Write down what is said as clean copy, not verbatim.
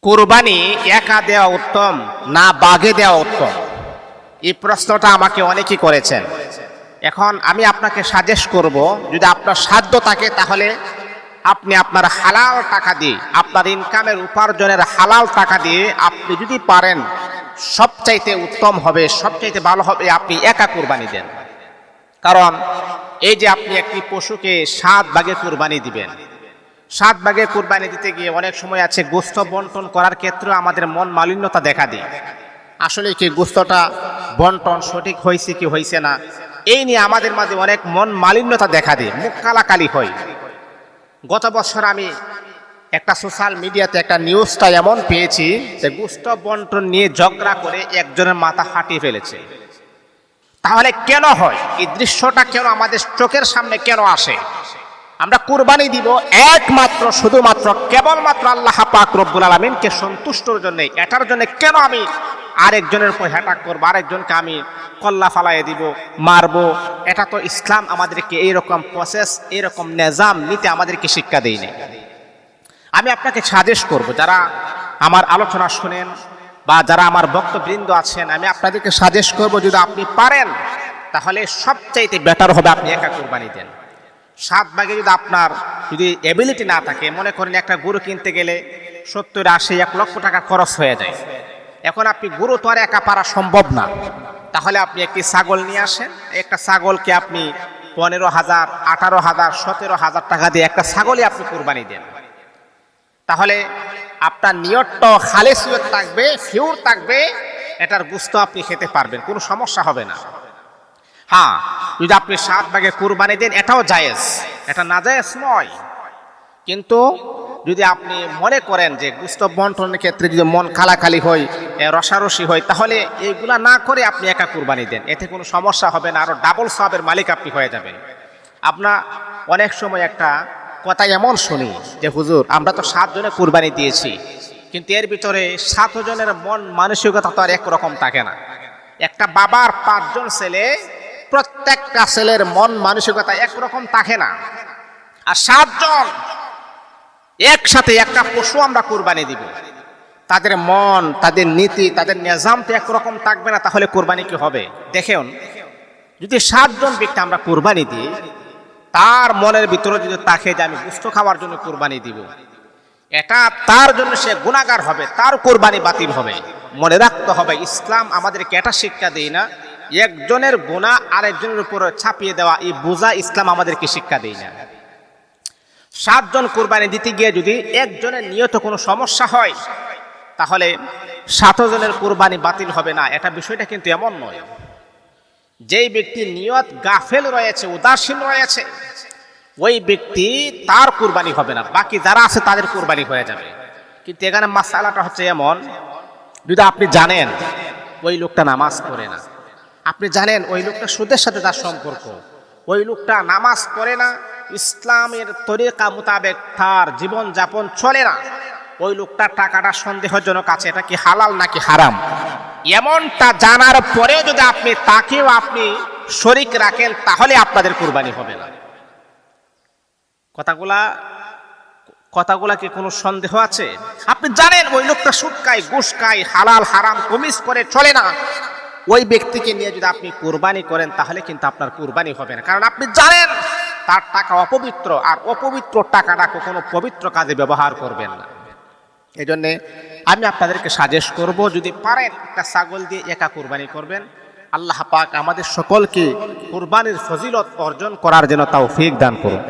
কুরবানি একা দেওয়া উত্তম না বাগে দেওয়া উত্তম? এই প্রশ্নটা আমাকে অনেকেই করেছেন। এখন আমি আপনাকে সাজেস্ট করব, যদি আপনার সাধ্য থাকে তাহলে আপনি আপনার হালাল টাকা দিয়ে, আপনার ইনকামের উপার্জনের হালাল টাকা দিয়ে আপনি যদি পারেন, সবচাইতে উত্তম হবে, সবচাইতে ভালো হবে আপনি একা কুরবানি দেন। কারণ এই যে আপনি একটি পশুকে 7 ভাগে কুরবানি দিবেন, 7 ভাগে কুরবানি দিতে গিয়ে অনেক সময় আছে গোস্ত বন্টন করার ক্ষেত্রে আমাদের মন মালিন্যতা দেখা দেয়। আসলে কি গোস্তটা বন্টন সঠিক হয়েছে কি হয়েছে না, এই নিয়ে আমাদের মাঝে অনেক মন মালিন্যতা দেখা দেয়, মুখ কালাকালি হয়। গত বছর আমি একটা সোশ্যাল মিডিয়াতে একটা নিউজটা এমন পেয়েছি যে গোস্ত বন্টন নিয়ে ঝগড়া করে একজনের মাথা ফাটিয়ে ফেলেছে। তাহলে কেন হয় এই দৃশ্যটা, কেন আমাদের চোখের সামনে কেন আসে? আমরা কুরবানি দিব একমাত্র শুধুমাত্র কেবলমাত্র আল্লাহ পাক রব্বুল আলামিনকে সন্তুষ্টর জন্য। এটার জন্য কেন আমি আরেকজনের উপর অ্যাটাক করবো, আরেকজনকে আমি কল্লা ফালাইয়ে দিব, মারবো? এটা তো ইসলাম আমাদেরকে এইরকম প্রসেস, এইরকম নিজাম নিতে আমাদেরকে শিক্ষা দেয়নি। আমি আপনাকে সাজেস্ট করব, যারা আমার আলোচনা শুনেন বা যারা আমার বক্তবৃন্দ আছেন, আমি আপনাদেরকে সাজেস্ট করব, যদি আপনি পারেন তাহলে সবচাইতে বেটার হবে আপনি একা কুরবানি দেন। 7 ভাগে যদি আপনার যদি এবিলিটি না থাকে, মনে করেন একটা গরু কিনতে গেলে 70, 80, 1 লক্ষ টাকা খরচ হয়ে যায়। এখন আপনি গরু তো আর একা পারা সম্ভব না, তাহলে আপনি একটি ছাগল নিয়ে আসেন। একটা ছাগলকে আপনি 15,000, 18,000, 17,000 টাকা দিয়ে একটা ছাগলই আপনি কুরবানি দেন। তাহলে আপনার নিয়তটা খালেসিয়ত থাকবে, ফিউর থাকবে, এটার গোশত আপনি খেতে পারবেন, কোনো সমস্যা হবে না। হ্যাঁ, যদি আপনি 7 ভাগে কুরবানি দেন এটাও জায়েজ, এটা নাজায়েজ নয়। কিন্তু যদি আপনি মনে করেন যে গোশত বন্টনের ক্ষেত্রে যদি মন খালাখালি হয়, রসারসি হয়, তাহলে এইগুলা না করে আপনি একা কুরবানি দেন, এতে কোনো সমস্যা হবে না, আরো ডাবল সওয়াবের মালিক আপনি হয়ে যাবেন। আপনার অনেক সময় একটা কথা এমন শুনি যে হুজুর আমরা তো 7 জনে কুরবানি দিয়েছি, কিন্তু এর ভিতরে 7 জনের মন মানসিকতা তো আর একরকম থাকে না। একটা বাবার 5 জন ছেলে, প্রত্যেকটা ছেলের মন মানসিকতা একরকম থাকে না। আর 7 জন একসাথে একটা পশু আমরা কুরবানি দিব, তাদের মন, তাদের নীতি, তাদের নিজাম তো একরকম থাকবে না, তাহলে কুরবানি কি হবে? দেখুন, যদি 7 জন ব্যক্তি আমরা কুরবানি দিই, তার মনের ভিতরে যদি থাকে যে আমি গোশত খাওয়ার জন্য কুরবানি দিব, এটা তার জন্য সে গুনাহগার হবে, তার কুরবানি বাতিল হবে। মনে রাখতে হবে, ইসলাম আমাদেরকে এটা শিক্ষা দেয় না একজনের গুনাহ আরেকজনের উপরে ছাপিয়ে দেওয়া, এই বোঝা ইসলাম আমাদেরকে শিক্ষা দেয় না। 7 জন কুরবানি দিতে গিয়ে যদি একজনের নিয়ত কোনো সমস্যা হয়, তাহলে 7 জনের কুরবানি বাতিল হবে না, এটা বিষয়টা কিন্তু এমন নয়। যেই ব্যক্তির নিয়ত গাফেল রয়েছে, উদাসীন রয়েছে, ওই ব্যক্তি তার কুরবানি হবে না, বাকি যারা আছে তাদের কুরবানি হয়ে যাবে। কিন্তু এখানে মাসালাটা হচ্ছে এমন, যদি আপনি জানেন ওই লোকটা নামাজ পড়ে না, আপনি জানেন ওই লোকটা সুদের সাথে তার সম্পর্ক, ওই লোকটা নামাজ পড়ে না, ইসলামের তরিকা মোতাবেক তার জীবন যাপন চলে না, ওই লোকটার টাকাটা সন্দেহজনক আছে, এটা কি হালাল নাকি হারাম, এমনটা জানার পরেও যদি আপনি তাকেও আপনি শরীক রাখেন, তাহলে আপনাদের কুরবানি হবে না। কথাগুলা কি কোনো সন্দেহ আছে? আপনি জানেন ওই লোকটা সুদ খায়, ঘুষ খায়, হালাল হারাম কমিস করে চলে না, ওই ব্যক্তিকে নিয়ে যদি আপনি কুরবানি করেন, তাহলে কিন্তু আপনার কুরবানি হবে না, কারণ আপনি জানেন তার টাকা অপবিত্র, আর অপবিত্র টাকাটা কখনো পবিত্র কাজে ব্যবহার করবেন না। এই জন্যে আমি আপনাদেরকে সাজেস্ট করব, যদি পারেন একটা ছাগল দিয়ে একা কুরবানি করবেন। আল্লাহ পাক আমাদের সকলকে কুরবানির ফজিলত অর্জন করার জন্য তৌফিক দান করুন।